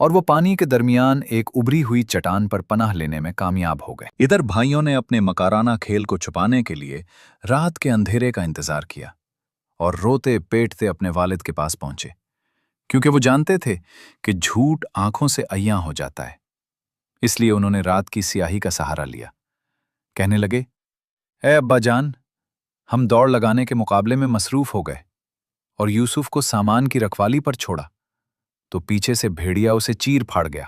اور وہ پانی کے درمیان ایک ابری ہوئی چٹان پر پناہ لینے میں کامیاب ہو گئے۔ ادھر بھائیوں نے اپنے مکارانہ کھیل کو چھپانے کے لیے رات کے اندھیرے کا انتظار کیا اور روتے پیٹتے اپنے والد کے پاس پہنچے، کیونکہ وہ جانتے تھے کہ جھوٹ آنکھوں سے عیاں ہو جاتا ہے۔ اس لیے انہوں نے رات کی سیاہی کا سہارا لیا۔ کہنے لگے، اے ابا جان، ہم دوڑ لگانے کے مقابلے میں مصروف ہو گئے اور یوسف کو سامان کی رکھوالی پر چھوڑا تو پیچھے سے بھیڑیا اسے چیر پھاڑ گیا،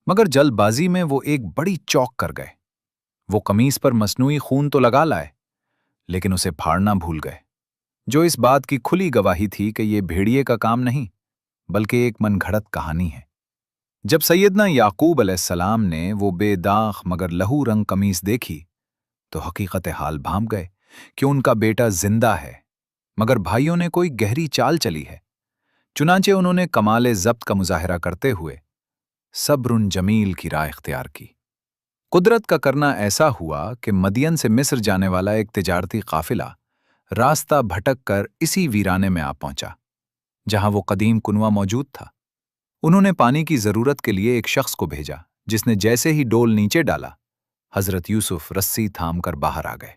مگر جلد بازی میں وہ ایک بڑی چوک کر گئے۔ وہ قمیص پر مصنوعی خون تو لگا لائے، لیکن اسے پھاڑنا بھول گئے، جو اس بات کی کھلی گواہی تھی کہ یہ بھیڑیے کا کام نہیں بلکہ ایک من گھڑت کہانی ہے۔ جب سیدنا یعقوب علیہ السلام نے وہ بے داغ مگر لہو رنگ قمیص دیکھی تو حقیقت حال بھانپ گئے کہ ان کا بیٹا زندہ ہے، مگر بھائیوں نے کوئی گہری چال چلی ہے۔ چنانچہ انہوں نے کمال ضبط کا مظاہرہ کرتے ہوئے صبر جمیل کی راہ اختیار کی۔ قدرت کا کرنا ایسا ہوا کہ مدین سے مصر جانے والا ایک تجارتی قافلہ راستہ بھٹک کر اسی ویرانے میں آ پہنچا جہاں وہ قدیم کنواں موجود تھا۔ انہوں نے پانی کی ضرورت کے لیے ایک شخص کو بھیجا، جس نے جیسے ہی ڈول نیچے ڈالا، حضرت یوسف رسی تھام کر باہر آ گئے۔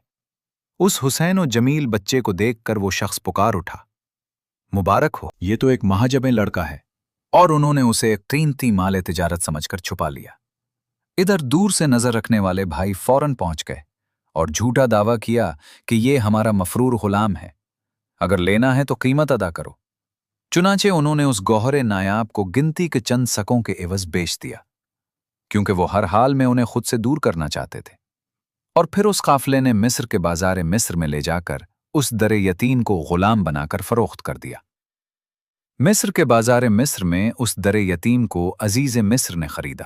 اس حسین و جمیل بچے کو دیکھ کر وہ شخص پکار اٹھا، مبارک ہو، یہ تو ایک مہاجبیں لڑکا ہے، اور انہوں نے اسے ایک قیمتی مال تجارت سمجھ کر چھپا لیا۔ ادھر دور سے نظر رکھنے والے بھائی فوراً پہنچ گئے اور جھوٹا دعویٰ کیا کہ یہ ہمارا مفرور غلام ہے، اگر لینا ہے تو قیمت ادا کرو۔ چنانچہ انہوں نے اس گوہر نایاب کو گنتی کے چند سکوں کے عوض بیچ دیا، کیونکہ وہ ہر حال میں انہیں خود سے دور کرنا چاہتے تھے۔ اور پھر اس قافلے نے مصر کے بازار مصر میں لے جا کر اس در یتیم کو غلام بنا کر فروخت کر دیا۔ مصر کے بازار مصر میں اس در یتیم کو عزیز مصر نے خریدا،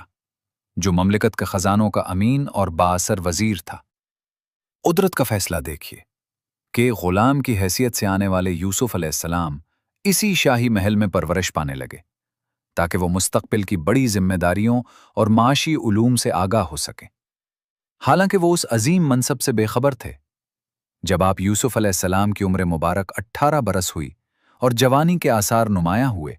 جو مملکت کے خزانوں کا امین اور بااثر وزیر تھا۔ قدرت کا فیصلہ دیکھیے کہ غلام کی حیثیت سے آنے والے یوسف علیہ السلام اسی شاہی محل میں پرورش پانے لگے تاکہ وہ مستقبل کی بڑی ذمہ داریوں اور معاشی علوم سے آگاہ ہو سکیں۔ حالانکہ وہ اس عظیم منصب سے بے خبر تھے۔ جب آپ یوسف علیہ السلام کی عمر مبارک 18 برس ہوئی اور جوانی کے آثار نمایاں ہوئے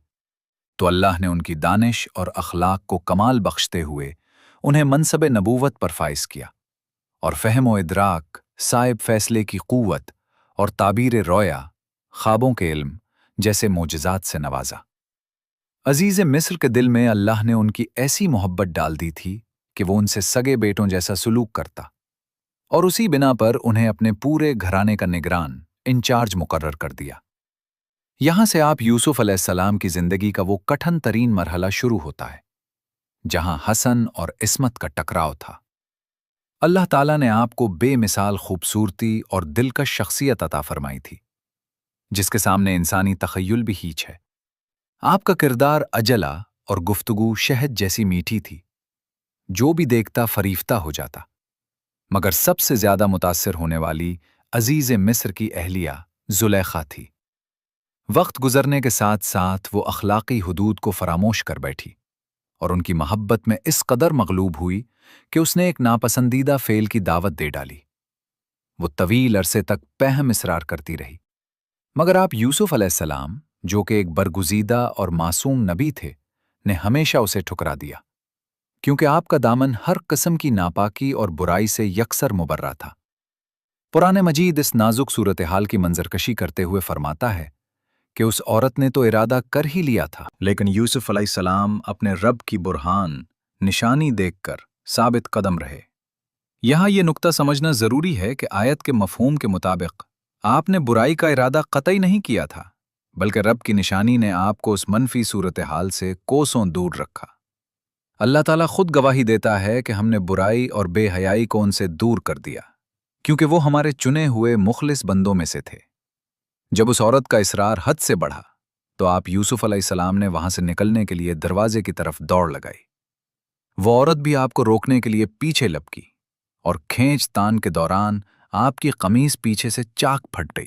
تو اللہ نے ان کی دانش اور اخلاق کو کمال بخشتے ہوئے انہیں منصب نبوت پر فائز کیا اور فہم و ادراک، صائب فیصلے کی قوت اور تعبیر رویا، خوابوں کے علم جیسے معجزات سے نوازا۔ عزیز مصر کے دل میں اللہ نے ان کی ایسی محبت ڈال دی تھی کہ وہ ان سے سگے بیٹوں جیسا سلوک کرتا، اور اسی بنا پر انہیں اپنے پورے گھرانے کا نگران انچارج مقرر کر دیا۔ یہاں سے آپ یوسف علیہ السلام کی زندگی کا وہ کٹھن ترین مرحلہ شروع ہوتا ہے جہاں حسن اور عصمت کا ٹکراؤ تھا۔ اللہ تعالیٰ نے آپ کو بے مثال خوبصورتی اور دلکش شخصیت عطا فرمائی تھی، جس کے سامنے انسانی تخیل بھی ہیچ ہے۔ آپ کا کردار اجلا اور گفتگو شہد جیسی میٹھی تھی، جو بھی دیکھتا فریفتہ ہو جاتا۔ مگر سب سے زیادہ متاثر ہونے والی عزیز مصر کی اہلیہ زلیخا تھی۔ وقت گزرنے کے ساتھ ساتھ وہ اخلاقی حدود کو فراموش کر بیٹھی اور ان کی محبت میں اس قدر مغلوب ہوئی کہ اس نے ایک ناپسندیدہ فعل کی دعوت دے ڈالی۔ وہ طویل عرصے تک پہم اصرار کرتی رہی، مگر آپ یوسف علیہ السلام، جو کہ ایک برگزیدہ اور معصوم نبی تھے، نے ہمیشہ اسے ٹھکرا دیا، کیونکہ آپ کا دامن ہر قسم کی ناپاکی اور برائی سے یکسر مبرہ تھا۔ قرآن مجید اس نازک صورتحال کی منظرکشی کرتے ہوئے فرماتا ہے کہ اس عورت نے تو ارادہ کر ہی لیا تھا، لیکن یوسف علیہ السلام اپنے رب کی برہان نشانی دیکھ کر ثابت قدم رہے۔ یہاں یہ نقطہ سمجھنا ضروری ہے کہ آیت کے مفہوم کے مطابق آپ نے برائی کا ارادہ قطعی نہیں کیا تھا، بلکہ رب کی نشانی نے آپ کو اس منفی صورتحال سے کوسوں دور رکھا۔ اللہ تعالیٰ خود گواہی دیتا ہے کہ ہم نے برائی اور بے حیائی کو ان سے دور کر دیا، کیونکہ وہ ہمارے چنے ہوئے مخلص بندوں میں سے تھے۔ جب اس عورت کا اصرار حد سے بڑھا تو آپ یوسف علیہ السلام نے وہاں سے نکلنے کے لیے دروازے کی طرف دوڑ لگائی۔ وہ عورت بھی آپ کو روکنے کے لیے پیچھے لپکی اور کھینچ تان کے دوران آپ کی قمیص پیچھے سے چاک پھٹ گئی،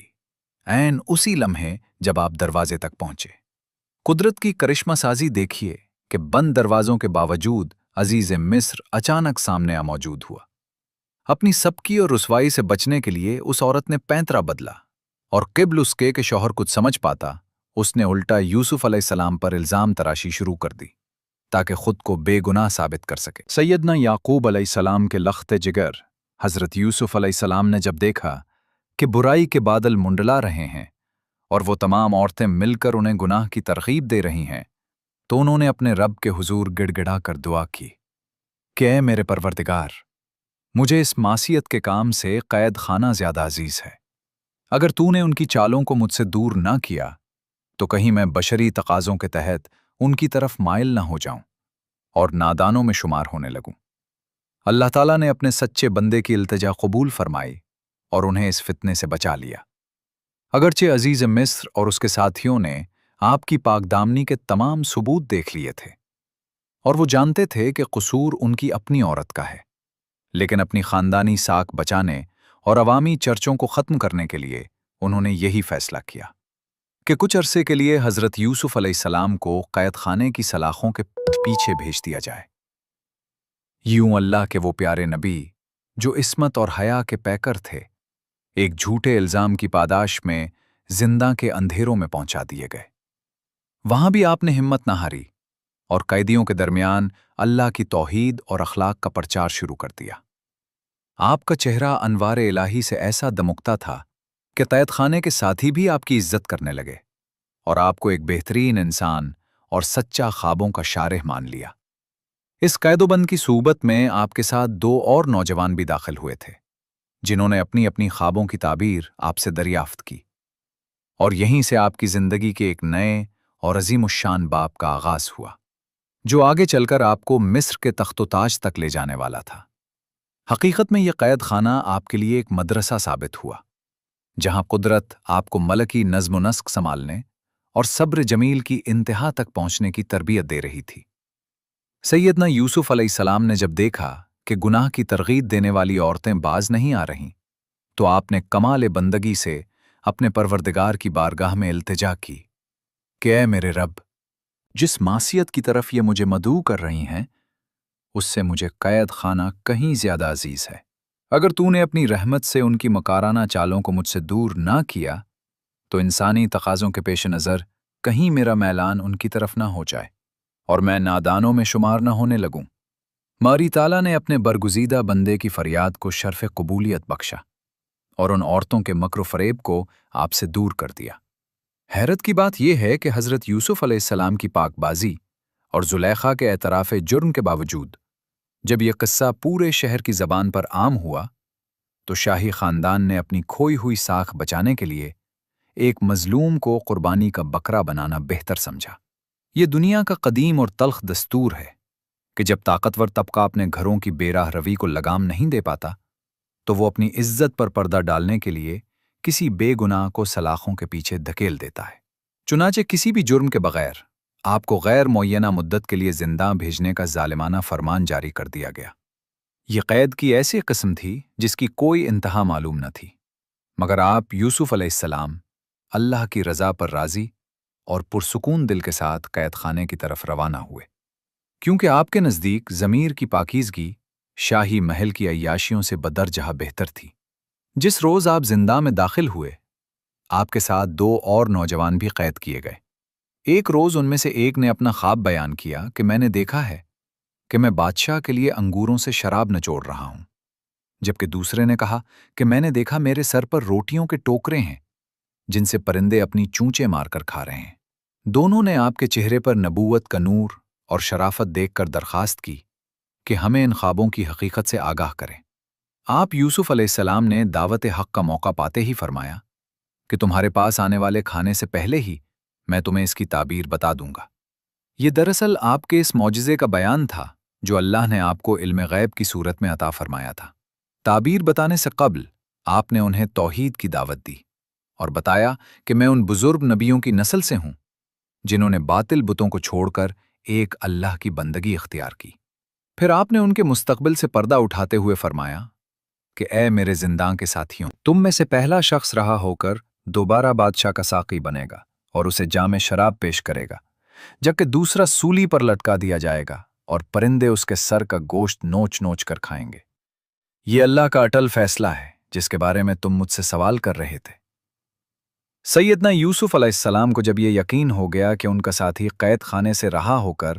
عین اسی لمحے جب آپ دروازے تک پہنچے۔ قدرت کی کرشمہ سازی دیکھیے کہ بند دروازوں کے باوجود عزیز مصر اچانک سامنے آ موجود ہوا۔ اپنی سبکی اور رسوائی سے بچنے کے لیے اس عورت نے پینترا بدلا، اور قبل اس کے کہ شوہر کچھ سمجھ پاتا، اس نے الٹا یوسف علیہ السلام پر الزام تراشی شروع کر دی۔ تاکہ خود کو بے گناہ ثابت کر سکے۔ سیدنا یعقوب علیہ السلام کے لخت جگر حضرت یوسف علیہ السلام نے جب دیکھا کہ برائی کے بادل منڈلا رہے ہیں اور وہ تمام عورتیں مل کر انہیں گناہ کی ترغیب دے رہی ہیں، تو انہوں نے اپنے رب کے حضور گڑ گڑا کر دعا کی کہ اے میرے پروردگار، مجھے اس معصیت کے کام سے قید خانہ زیادہ عزیز ہے۔ اگر تو نے ان کی چالوں کو مجھ سے دور نہ کیا تو کہیں میں بشری تقاضوں کے تحت ان کی طرف مائل نہ ہو جاؤں اور نادانوں میں شمار ہونے لگوں۔ اللہ تعالیٰ نے اپنے سچے بندے کی التجا قبول فرمائی اور انہیں اس فتنے سے بچا لیا۔ اگرچہ عزیز مصر اور اس کے ساتھیوں نے آپ کی پاک دامنی کے تمام ثبوت دیکھ لیے تھے اور وہ جانتے تھے کہ قصور ان کی اپنی عورت کا ہے، لیکن اپنی خاندانی ساکھ بچانے اور عوامی چرچوں کو ختم کرنے کے لیے انہوں نے یہی فیصلہ کیا کہ کچھ عرصے کے لیے حضرت یوسف علیہ السلام کو قید خانے کی سلاخوں کے پیچھے بھیج دیا جائے۔ یوں اللہ کے وہ پیارے نبی جو عصمت اور حیا کے پیکر تھے، ایک جھوٹے الزام کی پاداش میں زندہ کے اندھیروں میں پہنچا دیے گئے۔ وہاں بھی آپ نے ہمت نہ ہاری اور قیدیوں کے درمیان اللہ کی توحید اور اخلاق کا پرچار شروع کر دیا۔ آپ کا چہرہ انوار الہی سے ایسا دمکتا تھا کہ قید خانے کے ساتھی بھی آپ کی عزت کرنے لگے اور آپ کو ایک بہترین انسان اور سچا خوابوں کا شارح مان لیا۔ اس قید و بند کی صورت میں آپ کے ساتھ 2 اور نوجوان بھی داخل ہوئے تھے، جنہوں نے اپنی اپنی خوابوں کی تعبیر آپ سے دریافت کی، اور یہیں سے آپ کی زندگی کے ایک نئے اور عظیم الشان باب کا آغاز ہوا، جو آگے چل کر آپ کو مصر کے تخت و تاج تک لے جانے والا تھا۔ حقیقت میں یہ قید خانہ آپ کے لیے ایک مدرسہ ثابت ہوا، جہاں قدرت آپ کو ملکی نظم و نسق سنبھالنے اور صبر جمیل کی انتہا تک پہنچنے کی تربیت دے رہی تھی۔ سیدنا یوسف علیہ السلام نے جب دیکھا کہ گناہ کی ترغیب دینے والی عورتیں باز نہیں آ رہیں، تو آپ نے کمال بندگی سے اپنے پروردگار کی بارگاہ میں التجا کی کہ اے میرے رب، جس معصیت کی طرف یہ مجھے مدعو کر رہی ہیں، اس سے مجھے قید خانہ کہیں زیادہ عزیز ہے۔ اگر تو نے اپنی رحمت سے ان کی مکارانہ چالوں کو مجھ سے دور نہ کیا تو انسانی تقاضوں کے پیش نظر کہیں میرا میلان ان کی طرف نہ ہو جائے اور میں نادانوں میں شمار نہ ہونے لگوں۔ ماری تعالیٰ نے اپنے برگزیدہ بندے کی فریاد کو شرف قبولیت بخشا اور ان عورتوں کے مکر و فریب کو آپ سے دور کر دیا۔ حیرت کی بات یہ ہے کہ حضرت یوسف علیہ السلام کی پاک بازی اور زلیخا کے اعتراف جرم کے باوجود جب یہ قصہ پورے شہر کی زبان پر عام ہوا تو شاہی خاندان نے اپنی کھوئی ہوئی ساکھ بچانے کے لیے ایک مظلوم کو قربانی کا بکرا بنانا بہتر سمجھا۔ یہ دنیا کا قدیم اور تلخ دستور ہے کہ جب طاقتور طبقہ اپنے گھروں کی بے راہ روی کو لگام نہیں دے پاتا تو وہ اپنی عزت پر پردہ ڈالنے کے لیے کسی بے گناہ کو سلاخوں کے پیچھے دھکیل دیتا ہے۔ چنانچہ کسی بھی جرم کے بغیر آپ کو غیر معینہ مدت کے لیے زندہ بھیجنے کا ظالمانہ فرمان جاری کر دیا گیا۔ یہ قید کی ایسی قسم تھی جس کی کوئی انتہا معلوم نہ تھی، مگر آپ یوسف علیہ السلام اللہ کی رضا پر راضی اور پرسکون دل کے ساتھ قید خانے کی طرف روانہ ہوئے، کیونکہ آپ کے نزدیک ضمیر کی پاکیزگی شاہی محل کی عیاشیوں سے بدرجہ بہتر تھی۔ جس روز آپ زندہ میں داخل ہوئے، آپ کے ساتھ 2 اور نوجوان بھی قید کیے گئے۔ ایک روز ان میں سے ایک نے اپنا خواب بیان کیا کہ میں نے دیکھا ہے کہ میں بادشاہ کے لیے انگوروں سے شراب نچوڑ رہا ہوں، جبکہ دوسرے نے کہا کہ میں نے دیکھا میرے سر پر روٹیوں کے ٹوکرے ہیں جن سے پرندے اپنی چونچیں مار کر کھا رہے ہیں۔ دونوں نے آپ کے چہرے پر نبوت کا نور اور شرافت دیکھ کر درخواست کی کہ ہمیں ان خوابوں کی حقیقت سے آگاہ کریں۔ آپ یوسف علیہ السلام نے دعوت حق کا موقع پاتے ہی فرمایا کہ تمہارے پاس آنے والے کھانے سے پہلے ہی میں تمہیں اس کی تعبیر بتا دوں گا۔ یہ دراصل آپ کے اس معجزے کا بیان تھا جو اللہ نے آپ کو علم غیب کی صورت میں عطا فرمایا تھا۔ تعبیر بتانے سے قبل آپ نے انہیں توحید کی دعوت دی اور بتایا کہ میں ان بزرگ نبیوں کی نسل سے ہوں جنہوں نے باطل بتوں کو چھوڑ کر ایک اللہ کی بندگی اختیار کی۔ پھر آپ نے ان کے مستقبل سے پردہ اٹھاتے ہوئے فرمایا کہ اے میرے زنداں کے ساتھیوں، تم میں سے پہلا شخص رہا ہو کر دوبارہ بادشاہ کا ساقی بنے گا اور اسے جام شراب پیش کرے گا، جبکہ دوسرا سولی پر لٹکا دیا جائے گا اور پرندے اس کے سر کا گوشت نوچ نوچ کر کھائیں گے۔ یہ اللہ کا اٹل فیصلہ ہے جس کے بارے میں تم مجھ سے سوال کر رہے تھے۔ سیدنا یوسف علیہ السلام کو جب یہ یقین ہو گیا کہ ان کا ساتھی قید خانے سے رہا ہو کر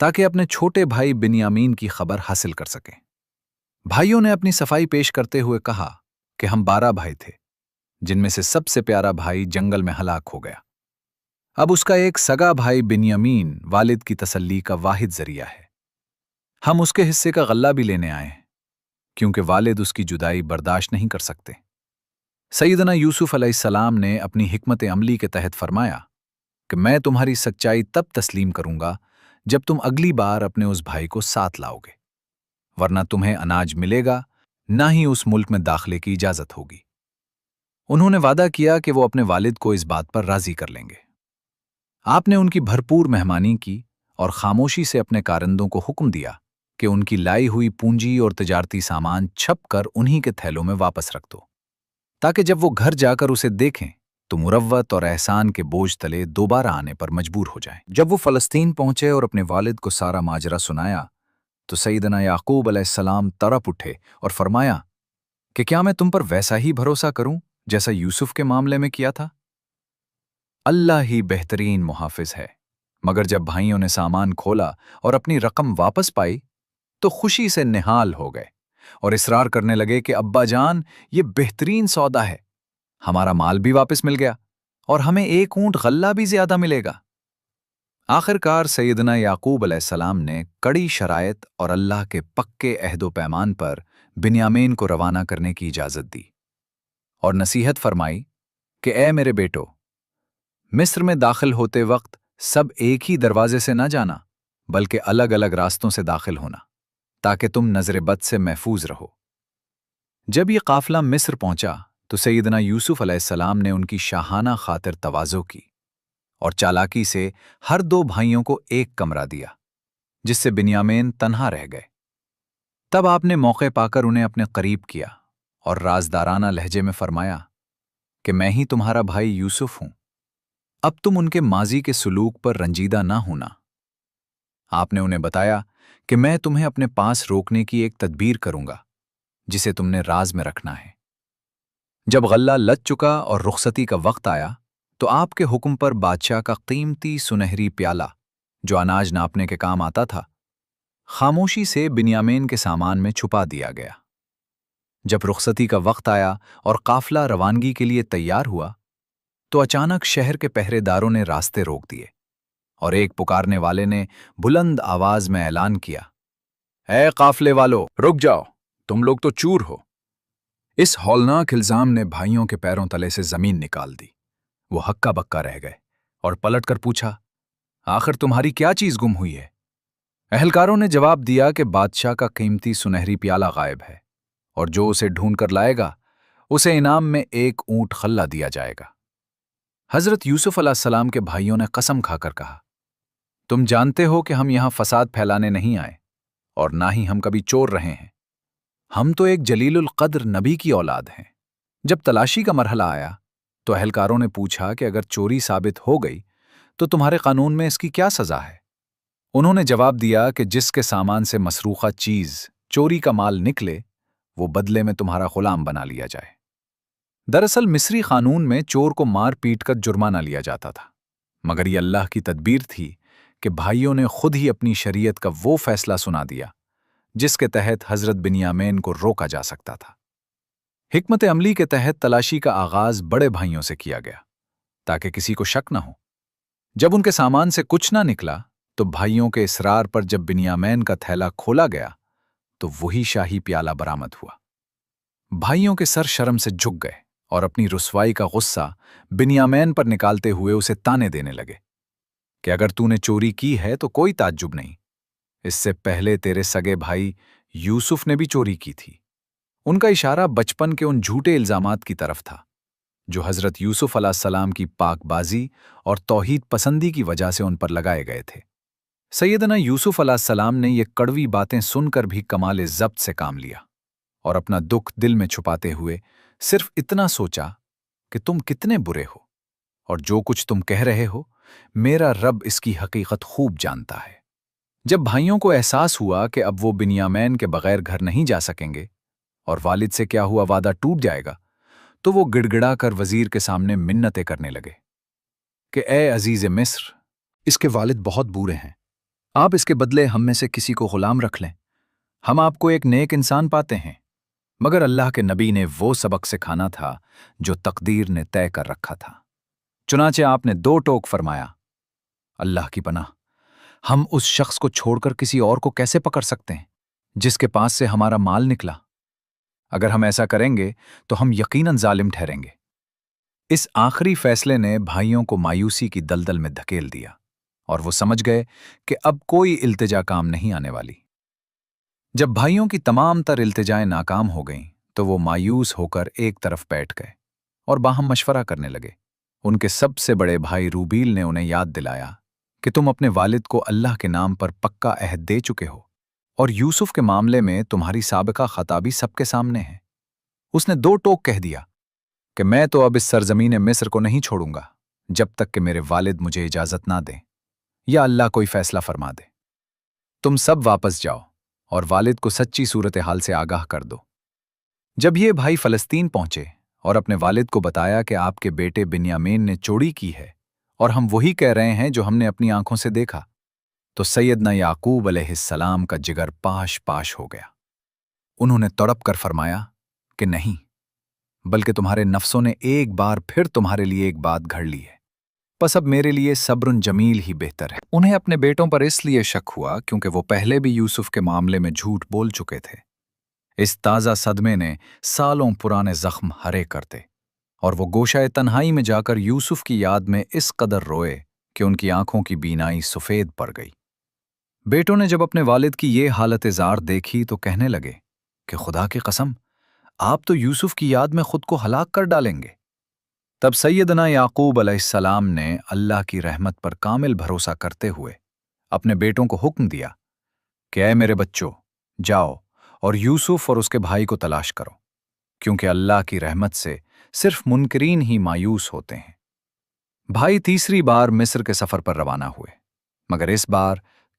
تاکہ اپنے چھوٹے بھائی بنیامین کی خبر حاصل کر سکیں۔ بھائیوں نے اپنی صفائی پیش کرتے ہوئے کہا کہ ہم 12 بھائی تھے، جن میں سے سب سے پیارا بھائی جنگل میں ہلاک ہو گیا۔ اب اس کا ایک سگا بھائی بنیامین والد کی تسلی کا واحد ذریعہ ہے۔ ہم اس کے حصے کا غلہ بھی لینے آئے ہیں، کیونکہ والد اس کی جدائی برداشت نہیں کر سکتے۔ سیدنا یوسف علیہ السلام نے اپنی حکمت عملی کے تحت فرمایا کہ میں تمہاری سچائی تب تسلیم کروں گا جب تم اگلی بار اپنے اس بھائی کو ساتھ لاؤ گے، ورنہ تمہیں اناج ملے گا، نہ ہی اس ملک میں داخلے کی اجازت ہوگی۔ انہوں نے وعدہ کیا کہ وہ اپنے والد کو اس بات پر راضی کر لیں گے۔ آپ نے ان کی بھرپور مہمانی کی اور خاموشی سے اپنے کارندوں کو حکم دیا کہ ان کی لائی ہوئی پونجی اور تجارتی سامان چھپ کر انہی کے تھیلوں میں واپس رکھ دو، تاکہ جب وہ گھر جا کر اسے دیکھیں تو مروت اور احسان کے بوجھ تلے دوبارہ آنے پر مجبور ہو جائیں۔ جب وہ فلسطین پہنچے اور اپنے والد کو سارا ماجرا سنایا تو سیدنا یعقوب علیہ السلام تڑپ اٹھے اور فرمایا کہ کیا میں تم پر ویسا ہی بھروسہ کروں جیسا یوسف کے معاملے میں کیا تھا؟ اللہ ہی بہترین محافظ ہے۔ مگر جب بھائیوں نے سامان کھولا اور اپنی رقم واپس پائی تو خوشی سے نہال ہو گئے اور اصرار کرنے لگے کہ ابا جان، یہ بہترین سودا ہے، ہمارا مال بھی واپس مل گیا اور ہمیں ایک اونٹ غلہ بھی زیادہ ملے گا۔ آخرکار سیدنا یعقوب علیہ السلام نے کڑی شرائط اور اللہ کے پکے عہد و پیمان پر بنیامین کو روانہ کرنے کی اجازت دی اور نصیحت فرمائی کہ اے میرے بیٹو، مصر میں داخل ہوتے وقت سب ایک ہی دروازے سے نہ جانا، بلکہ الگ الگ راستوں سے داخل ہونا، تاکہ تم نظر بد سے محفوظ رہو۔ جب یہ قافلہ مصر پہنچا تو سیدنا یوسف علیہ السلام نے ان کی شاہانہ خاطر تواضع کی اور چالاکی سے ہر 2 بھائیوں کو ایک کمرہ دیا، جس سے بنیامین تنہا رہ گئے۔ تب آپ نے موقع پا کر انہیں اپنے قریب کیا اور رازدارانہ لہجے میں فرمایا کہ میں ہی تمہارا بھائی یوسف ہوں، اب تم ان کے ماضی کے سلوک پر رنجیدہ نہ ہونا۔ آپ نے انہیں بتایا کہ میں تمہیں اپنے پاس روکنے کی ایک تدبیر کروں گا جسے تم نے راز میں رکھنا ہے۔ جب غلہ لد چکا اور رخصتی کا وقت آیا تو آپ کے حکم پر بادشاہ کا قیمتی سنہری پیالہ، جو اناج ناپنے کے کام آتا تھا، خاموشی سے بنیامین کے سامان میں چھپا دیا گیا۔ جب رخصتی کا وقت آیا اور قافلہ روانگی کے لیے تیار ہوا تو اچانک شہر کے پہرے داروں نے راستے روک دیے اور ایک پکارنے والے نے بلند آواز میں اعلان کیا، اے قافلے والو، رک جاؤ، تم لوگ تو چور ہو۔ اس ہولناک الزام نے بھائیوں کے پیروں تلے سے زمین نکال دی۔ وہ ہکا بکا رہ گئے اور پلٹ کر پوچھا، آخر تمہاری کیا چیز گم ہوئی ہے؟ اہلکاروں نے جواب دیا کہ بادشاہ کا قیمتی سنہری پیالہ غائب ہے اور جو اسے ڈھونڈ کر لائے گا اسے انعام میں ایک اونٹ خلہ دیا جائے گا۔ حضرت یوسف علیہ السلام کے بھائیوں نے قسم کھا کر کہا، تم جانتے ہو کہ ہم یہاں فساد پھیلانے نہیں آئے اور نہ ہی ہم کبھی چور رہے ہیں، ہم تو ایک جلیل القدر نبی کی اولاد ہیں۔ جب تلاشی کا مرحلہ آیا تو اہلکاروں نے پوچھا کہ اگر چوری ثابت ہو گئی تو تمہارے قانون میں اس کی کیا سزا ہے؟ انہوں نے جواب دیا کہ جس کے سامان سے مسروقہ چیز چوری کا مال نکلے وہ بدلے میں تمہارا غلام بنا لیا جائے۔ دراصل مصری قانون میں چور کو مار پیٹ کر جرمانہ لیا جاتا تھا، مگر یہ اللہ کی تدبیر تھی کہ بھائیوں نے خود ہی اپنی شریعت کا وہ فیصلہ سنا دیا جس کے تحت حضرت بنیامین کو روکا جا سکتا تھا۔ حکمت عملی کے تحت تلاشی کا آغاز بڑے بھائیوں سے کیا گیا تاکہ کسی کو شک نہ ہو۔ جب ان کے سامان سے کچھ نہ نکلا تو بھائیوں کے اصرار پر جب بنیامین کا تھیلا کھولا گیا تو وہی شاہی پیالہ برآمد ہوا۔ بھائیوں کے سر شرم سے جھک گئے اور اپنی رسوائی کا غصہ بنیامین پر نکالتے ہوئے اسے تانے دینے لگے کہ اگر تو نے چوری کی ہے تو کوئی تعجب نہیں، اس سے پہلے تیرے سگے بھائی یوسف نے بھی چوری کی تھی۔ ان کا اشارہ بچپن کے ان جھوٹے الزامات کی طرف تھا جو حضرت یوسف علیہ السلام کی پاک بازی اور توحید پسندی کی وجہ سے ان پر لگائے گئے تھے۔ سیدنا یوسف علیہ السلام نے یہ کڑوی باتیں سن کر بھی کمال ضبط سے کام لیا اور اپنا دکھ دل میں چھپاتے ہوئے صرف اتنا سوچا کہ تم کتنے برے ہو اور جو کچھ تم کہہ رہے ہو میرا رب اس کی حقیقت خوب جانتا ہے۔ جب بھائیوں کو احساس ہوا کہ اب وہ بنیامین کے بغیر گھر نہیں جا سکیں گے اور والد سے کیا ہوا وعدہ ٹوٹ جائے گا تو وہ گڑ گڑا کر وزیر کے سامنے منتیں کرنے لگے کہ اے عزیز مصر، اس کے والد بہت بورے ہیں، آپ اس کے بدلے ہم میں سے کسی کو غلام رکھ لیں، ہم آپ کو ایک نیک انسان پاتے ہیں۔ مگر اللہ کے نبی نے وہ سبق سکھانا تھا جو تقدیر نے طے کر رکھا تھا۔ چنانچہ آپ نے دو ٹوک فرمایا، اللہ کی پناہ، ہم اس شخص کو چھوڑ کر کسی اور کو کیسے پکڑ سکتے ہیں جس کے پاس سے ہمارا مال نکلا؟ اگر ہم ایسا کریں گے تو ہم یقیناً ظالم ٹھہریں گے۔ اس آخری فیصلے نے بھائیوں کو مایوسی کی دلدل میں دھکیل دیا، اور وہ سمجھ گئے کہ اب کوئی التجا کام نہیں آنے والی۔ جب بھائیوں کی تمام تر التجائیں ناکام ہو گئیں تو وہ مایوس ہو کر ایک طرف بیٹھ گئے اور باہم مشورہ کرنے لگے۔ ان کے سب سے بڑے بھائی روبیل نے انہیں یاد دلایا کہ تم اپنے والد کو اللہ کے نام پر پکا عہد دے چکے ہو، اور یوسف کے معاملے میں تمہاری سابقہ خطا بھی سب کے سامنے ہے۔ اس نے دو ٹوک کہہ دیا کہ میں تو اب اس سرزمین مصر کو نہیں چھوڑوں گا جب تک کہ میرے والد مجھے اجازت نہ دیں یا اللہ کوئی فیصلہ فرما دے۔ تم سب واپس جاؤ اور والد کو سچی صورتحال سے آگاہ کر دو۔ جب یہ بھائی فلسطین پہنچے اور اپنے والد کو بتایا کہ آپ کے بیٹے بنیامین نے چوری کی ہے اور ہم وہی کہہ رہے ہیں جو ہم نے اپنی آنکھوں سے دیکھا، تو سیدنا یعقوب علیہ السلام کا جگر پاش پاش ہو گیا۔ انہوں نے تڑپ کر فرمایا کہ نہیں، بلکہ تمہارے نفسوں نے ایک بار پھر تمہارے لیے ایک بات گھڑ لی ہے، پس اب میرے لیے صبر جمیل ہی بہتر ہے۔ انہیں اپنے بیٹوں پر اس لیے شک ہوا کیونکہ وہ پہلے بھی یوسف کے معاملے میں جھوٹ بول چکے تھے۔ اس تازہ صدمے نے سالوں پرانے زخم ہرے کرتے، اور وہ گوشہ تنہائی میں جا کر یوسف کی یاد میں اس قدر روئے کہ ان کی آنکھوں کی بینائی سفید پڑ گئی۔ بیٹوں نے جب اپنے والد کی یہ حالت زار دیکھی تو کہنے لگے کہ خدا کی قسم، آپ تو یوسف کی یاد میں خود کو ہلاک کر ڈالیں گے۔ تب سیدنا یعقوب علیہ السلام نے اللہ کی رحمت پر کامل بھروسہ کرتے ہوئے اپنے بیٹوں کو حکم دیا کہ اے میرے بچوں، جاؤ اور یوسف اور اس کے بھائی کو تلاش کرو، کیونکہ اللہ کی رحمت سے صرف منکرین ہی مایوس ہوتے ہیں۔ بھائی تیسری بار مصر کے سفر پر روانہ ہوئے، مگر اس بار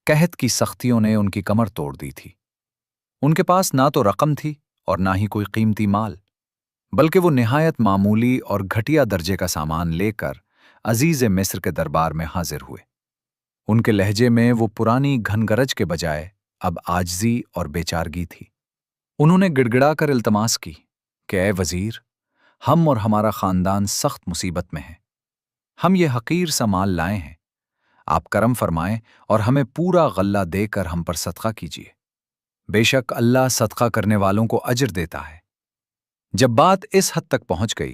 قحط کی سختیوں نے ان کی کمر توڑ دی تھی۔ ان کے پاس نہ تو رقم تھی اور نہ ہی کوئی قیمتی مال، بلکہ وہ نہایت معمولی اور گھٹیا درجے کا سامان لے کر عزیز مصر کے دربار میں حاضر ہوئے۔ ان کے لہجے میں وہ پرانی گھن گرج کے بجائے اب عاجزی اور بیچارگی تھی۔ انہوں نے گڑ گڑا کر التماس کی کہ اے وزیر، ہم اور ہمارا خاندان سخت مصیبت میں ہیں، ہم یہ حقیر سا مال لائے ہیں، آپ کرم فرمائیں اور ہمیں پورا غلہ دے کر ہم پر صدقہ کیجیے، بے شک اللہ صدقہ کرنے والوں کو اجر دیتا ہے۔ جب بات اس حد تک پہنچ گئی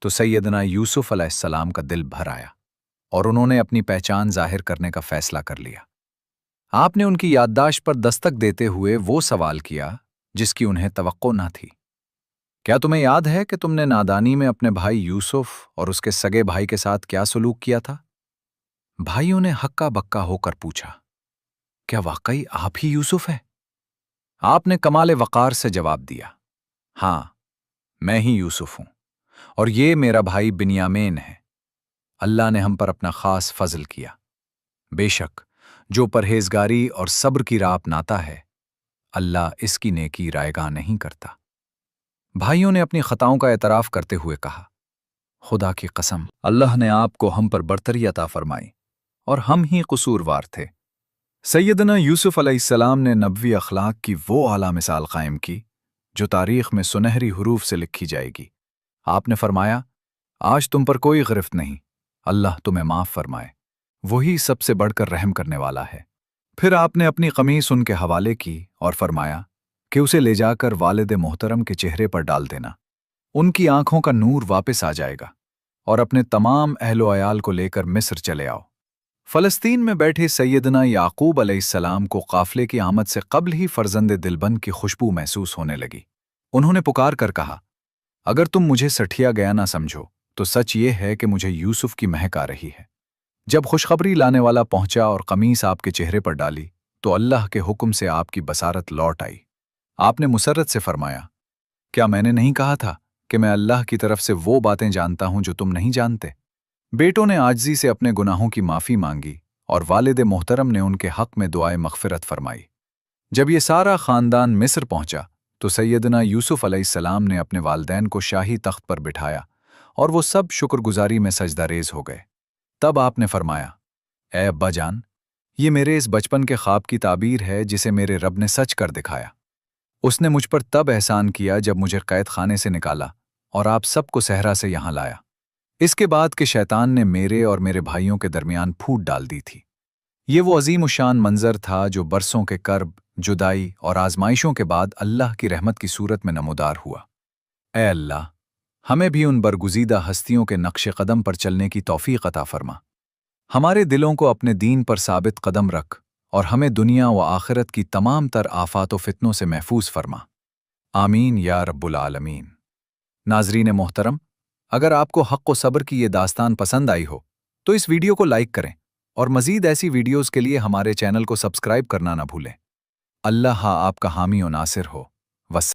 تو سیدنا یوسف علیہ السلام کا دل بھر آیا اور انہوں نے اپنی پہچان ظاہر کرنے کا فیصلہ کر لیا۔ آپ نے ان کی یادداشت پر دستک دیتے ہوئے وہ سوال کیا جس کی انہیں توقع نہ تھی، کیا تمہیں یاد ہے کہ تم نے نادانی میں اپنے بھائی یوسف اور اس کے سگے بھائی کے ساتھ کیا سلوک کیا تھا؟ بھائیوں نے ہکا بکا ہو کر پوچھا، کیا واقعی آپ ہی یوسف ہے؟ آپ نے کمال وقار سے جواب دیا، ہاں، میں ہی یوسف ہوں، اور یہ میرا بھائی بنیامین ہے۔ اللہ نے ہم پر اپنا خاص فضل کیا، بے شک جو پرہیزگاری اور صبر کی راہ اپناتا ہے، اللہ اس کی نیکی رائیگاں نہیں کرتا۔ بھائیوں نے اپنی خطاؤں کا اعتراف کرتے ہوئے کہا، خدا کی قسم، اللہ نے آپ کو ہم پر برتری عطا فرمائی اور ہم ہی قصوروار تھے۔ سیدنا یوسف علیہ السلام نے نبوی اخلاق کی وہ اعلیٰ مثال قائم کی جو تاریخ میں سنہری حروف سے لکھی جائے گی۔ آپ نے فرمایا، آج تم پر کوئی گرفت نہیں، اللہ تمہیں معاف فرمائے، وہی سب سے بڑھ کر رحم کرنے والا ہے۔ پھر آپ نے اپنی قمیص ان کے حوالے کی اور فرمایا کہ اسے لے جا کر والد محترم کے چہرے پر ڈال دینا، ان کی آنکھوں کا نور واپس آ جائے گا، اور اپنے تمام اہل و عیال کو لے کر مصر چلے آؤ۔ فلسطین میں بیٹھے سیدنا یعقوب علیہ السلام کو قافلے کی آمد سے قبل ہی فرزند دلبند کی خوشبو محسوس ہونے لگی۔ انہوں نے پکار کر کہا، اگر تم مجھے سٹھیا گیا نہ سمجھو تو سچ یہ ہے کہ مجھے یوسف کی مہک آ رہی ہے۔ جب خوشخبری لانے والا پہنچا اور قمیص آپ کے چہرے پر ڈالی تو اللہ کے حکم سے آپ کی بصارت لوٹ آئی۔ آپ نے مسرت سے فرمایا، کیا میں نے نہیں کہا تھا کہ میں اللہ کی طرف سے وہ باتیں جانتا ہوں جو تم نہیں جانتے؟ بیٹوں نے عاجزی سے اپنے گناہوں کی معافی مانگی اور والد محترم نے ان کے حق میں دعائے مغفرت فرمائی۔ جب یہ سارا خاندان مصر پہنچا تو سیدنا یوسف علیہ السلام نے اپنے والدین کو شاہی تخت پر بٹھایا اور وہ سب شکر گزاری میں سجدہ ریز ہو گئے۔ تب آپ نے فرمایا، اے ابا جان، یہ میرے اس بچپن کے خواب کی تعبیر ہے جسے میرے رب نے سچ کر دکھایا۔ اس نے مجھ پر تب احسان کیا جب مجھے قید خانے سے نکالا اور آپ سب کو صحرا سے یہاں لایا۔ اس کے بعد کہ شیطان نے میرے اور میرے بھائیوں کے درمیان پھوٹ ڈال دی تھی۔ یہ وہ عظیم الشان منظر تھا جو برسوں کے کرب، جدائی اور آزمائشوں کے بعد اللہ کی رحمت کی صورت میں نمودار ہوا۔ اے اللہ، ہمیں بھی ان برگزیدہ ہستیوں کے نقش قدم پر چلنے کی توفیق عطا فرما۔ ہمارے دلوں کو اپنے دین پر ثابت قدم رکھ اور ہمیں دنیا و آخرت کی تمام تر آفات و فتنوں سے محفوظ فرما۔ آمین یا رب العالمین۔ ناظرین محترم، اگر آپ کو حق و صبر کی یہ داستان پسند آئی ہو تو اس ویڈیو کو لائک کریں اور مزید ایسی ویڈیوز کے لیے ہمارے چینل کو سبسکرائب کرنا نہ بھولیں۔ اللہ آپ کا حامی و ناصر ہو۔